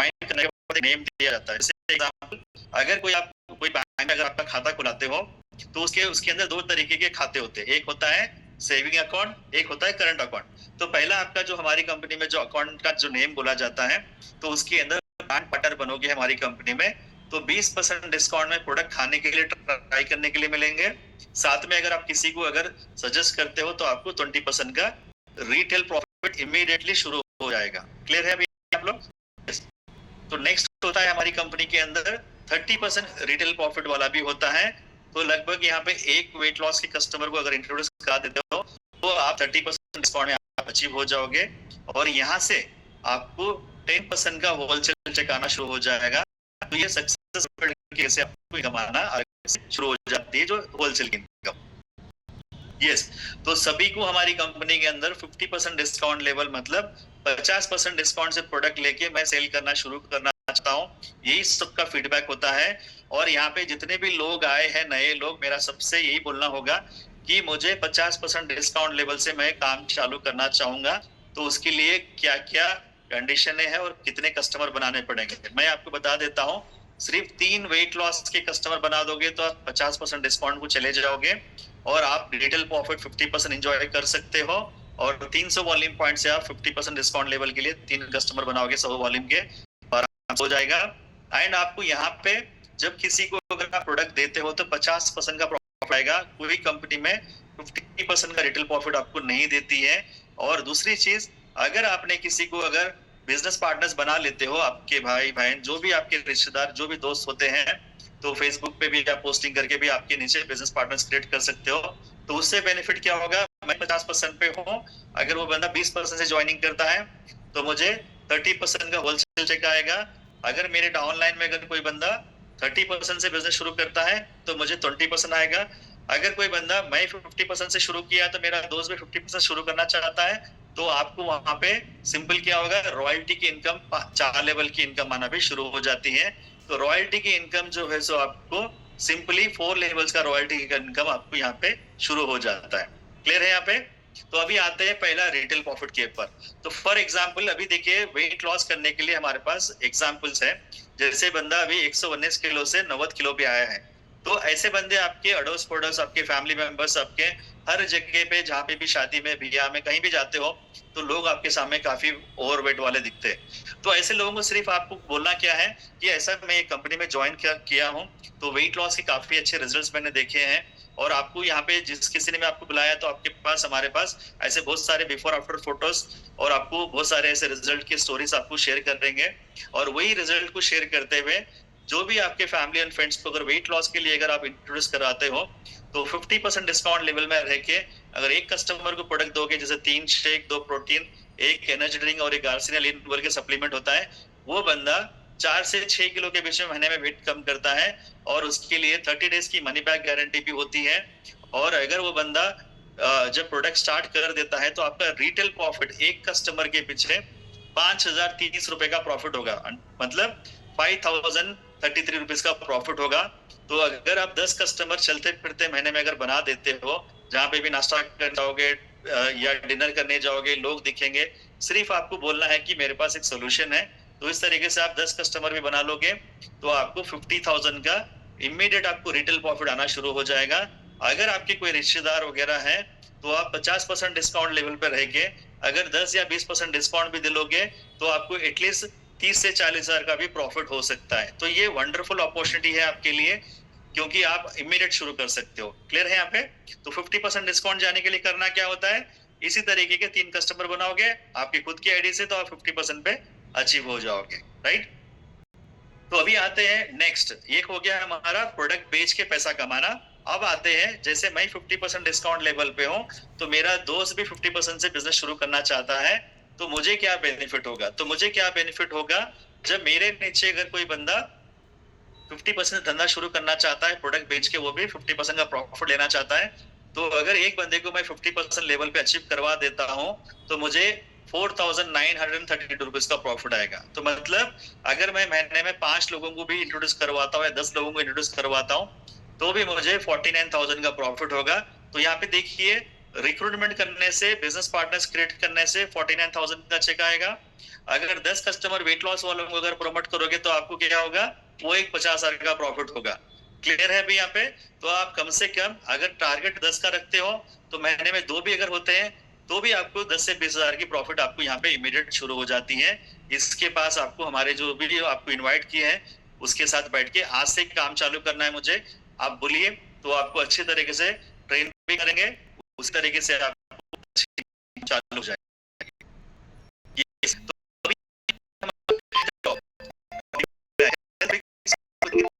Join करने के बाद नेम दिया जाता है। जैसे एग्जांपल, अगर कोई बैंक में अगर आपका खाता खुलाते हो तो उसके अंदर दो तरीके के खाते होते हैं, एक होता है सेविंग अकाउंट, एक होता है करंट अकाउंट। तो पहला आपका जो हमारी कंपनी में जो अकाउंट का जो नेम बोला जाता है, तो उसके अंदर ब्रांड पार्टनर बनोगे हमारी कंपनी में तो 20% डिस्काउंट में प्रोडक्ट खाने के लिए ट्राई करने के लिए मिलेंगे। साथ में अगर आप किसी को अगर सजेस्ट करते हो तो आपको 20% का रिटेल प्रॉफिट इमीडिएटली शुरू हो जाएगा। क्लियर है अभी आप लोग? तो नेक्स्ट होता है हमारी कंपनी के अंदर 30% रिटेल प्रॉफिट वाला भी होता है। तो लगभग यहाँ पे एक वेट लॉस के कस्टमर को अगर इंट्रोड्यूस करा देते हो तो आप 30% डिस्काउंट में आप अचीव हो जाओगे और यहाँ से आपको 10% का होलसेल चेक आना शुरू हो जाएगा। तो ये सक्सेस कैसे आपको कमाना शुरू हो जाती है जो होलसेल की इनकम। यस, तो सभी को हमारी कंपनी के अंदर 50% डिस्काउंट लेवल मतलब 50% डिस्काउंट से प्रोडक्ट लेके मैं सेल करना शुरू करना चाहता हूँ, यही सबका फीडबैक होता है। और यहाँ पे जितने भी लोग आए हैं नए लोग, मेरा सबसे यही बोलना होगा कि मुझे 50% डिस्काउंट लेवल से मैं काम चालू करना चाहूंगा, तो उसके लिए क्या क्या कंडीशन है और कितने कस्टमर बनाने पड़ेंगे मैं आपको बता देता हूँ। सिर्फ 3 वेट लॉस के कस्टमर बना दोगे तो आप 50% डिस्काउंट को चले जाओगे और आप रिटेल प्रॉफिट 50% एंजॉय कर सकते हो। और 300 वॉल्यूम पॉइंट से आप 50% डिस्काउंट लेवल के लिए 3 कस्टमर बनाओगे 100 वॉल्यूम के और हो जाएगा। एंड आपको यहाँ पे जब किसी को अगर आप प्रोडक्ट देते हो तो 50% का प्रॉफिट आएगा। कोई कंपनी में 50% का रिटेल प्रॉफिट आपको नहीं देती है। और दूसरी चीज, अगर आपने किसी को अगर बिजनेस पार्टनर्स बना लेते हो, आपके भाई बहन जो भी आपके रिश्तेदार जो भी दोस्त होते हैं, तो फेसबुक पे भी आप पोस्टिंग करके भी आपके नीचे बिजनेस पार्टनर्स क्रिएट कर सकते हो। तो उससे बेनिफिट क्या होगा, मैं 50% पे हूँ, अगर वो बंदा 20% से ज्वाइनिंग करता है तो मुझे 30% का होलसेल चेक आएगा। अगर मेरे डाउनलाइन में अगर कोई बंदा 30% से बिजनेस शुरू करता है तो मुझे 20% आएगा। अगर कोई बंदा मैं 50% से शुरू किया तो मेरा दोस्त भी 50% शुरू करना चाहता है, तो आपको वहां पे सिंपल क्या होगा, रॉयल्टी की इनकम 4 लेवल की इनकम आना भी शुरू हो जाती है। तो रॉयल्टी की इनकम जो है सो आपको सिंपली 4 लेवल्स का रॉयल्टी का इनकम आपको यहाँ पे शुरू हो जाता है। क्लियर है यहाँ पे? तो अभी आते हैं पहला रिटेल प्रॉफिट के ऊपर। तो फॉर एग्जांपल अभी देखिए वेट लॉस करने के लिए हमारे पास एग्जांपल्स है। जैसे बंदा अभी 119 किलो से 90 किलो पे आया है, तो ऐसे बंदे आपके अड़ोस पड़ोस, आपके फैमिली मेंबर्स, आपके हर जगह पे जहाँ पे भी शादी में बियाह में कहीं भी जाते हो तो लोग आपके सामने काफी ओवरवेट वाले दिखते हैं। तो ऐसे लोगों को सिर्फ आपको बोलना क्या है कि ऐसा मैं एक कंपनी में ज्वाइन किया हूँ, तो वेट लॉस के काफी अच्छे रिजल्ट्स मैंने देखे हैं। और आपको यहाँ पे जिस किसी ने मैं आपको बुलाया तो आपके पास हमारे पास ऐसे बहुत सारे बिफोर आफ्टर फोटोज और आपको बहुत सारे ऐसे रिजल्ट की स्टोरीज आपको शेयर कर देंगे। और वही रिजल्ट को शेयर करते हुए जो भी आपके फैमिली एंड फ्रेंड्स को अगर वेट लॉस के लिए अगर आप इंट्रोड्यूस कराते हो तो 50% डिस्काउंट लेवल में रह के अगर एक कस्टमर को प्रोडक्ट दोगे, जैसे 3 शेक, 2 प्रोटीन, एक एनर्जी ड्रिंक और एक आर्सेनिल इन के सप्लीमेंट होता है, वो बंदा 4 से 6 किलो के बीच में महीने में वेट कम करता है और उसके लिए 30 डेज की मनी बैक गारंटी भी होती है। और अगर वो बंदा जब प्रोडक्ट स्टार्ट कर देता है तो आपका रिटेल प्रॉफिट एक कस्टमर के पीछे 5,030 रुपए का प्रॉफिट होगा, मतलब 5,033 रुपीज का प्रॉफिट होगा। तो अगर आप 10 कस्टमर चलते फिरते महीने में अगर बना देते हो, जहाँ पे भी नाश्ता करने जाओगे या डिनर करने जाओगे, लोग दिखेंगे, सिर्फ आपको बोलना है कि मेरे पास एक सोल्यूशन है। तो इस तरीके से आप 10 कस्टमर भी बना लोगे तो आपको 50,000 का इमीडिएट आपको रिटेल प्रॉफिट आना शुरू हो जाएगा। अगर आपके कोई रिश्तेदार वगैरह है तो आप 50% डिस्काउंट लेवल पर रह के अगर 10 या 20% डिस्काउंट भी दिलोगे तो आपको एटलीस्ट 30 से 40 हजार का भी प्रॉफिट हो सकता है। तो ये वंडरफुल अपॉर्चुनिटी है आपके लिए, क्योंकि आप इमीडिएट शुरू कर सकते हो। क्लियर है यहाँ पे? तो 50% डिस्काउंट जाने के लिए करना क्या होता है, इसी तरीके के 3 कस्टमर बनाओगे आपकी खुद की आईडी से, तो आप 50% पे अचीव हो जाओगे। राइट? तो अभी आते हैं नेक्स्ट, ये हो गया हमारा प्रोडक्ट बेच के पैसा कमाना। अब आते हैं, जैसे मैं 50% डिस्काउंट लेवल पे हूँ तो मेरा दोस्त भी 50% से बिजनेस शुरू करना चाहता है, तो मुझे क्या बेनिफिट होगा? तो मुझे क्या बेनिफिट होगा, जब मेरे नीचे अगर कोई बंदा 50% धंधा शुरू करना चाहता है, प्रोडक्ट बेच के वो भी 50% का प्रॉफिट लेना चाहता है, तो अगर एक बंदे को मैं 50% लेवल पे अचीव करवा देता हूँ तो मुझे 4,932 रुपीज का प्रॉफिट आएगा। तो मतलब अगर मैं महीने में 5 लोगों को भी इंट्रोड्यूस करवाता हूँ या 10 लोगों को इंट्रोड्यूस करवाता हूँ तो भी मुझे 49,000 का प्रॉफिट होगा। तो यहाँ पे देखिए रिक्रूटमेंट करने से, बिजनेस पार्टनर्स क्रिएट करने से 49,000 का चेक आएगा। अगर 10 कस्टमर वेट लॉस वालों को अगर प्रमोट करोगे तो आपको क्या होगा, वो एक 50,000 का प्रॉफिट होगा। क्लियर है अभी यहाँ पे? तो आप कम से कम अगर टारगेट 10 का रखते हो तो महीने में 2 भी अगर होते हैं तो भी आपको 10 से 20,000 की प्रॉफिट आपको यहाँ पे इमीडिएट शुरू हो जाती है। इसके पास आपको हमारे जो भी आपको इन्वाइट किए हैं उसके साथ बैठ के आज से काम चालू करना है मुझे, आप बोलिए, तो आपको अच्छी तरीके से ट्रेन भी करेंगे, उस तरीके से आपको चालू हो जाएगी। तो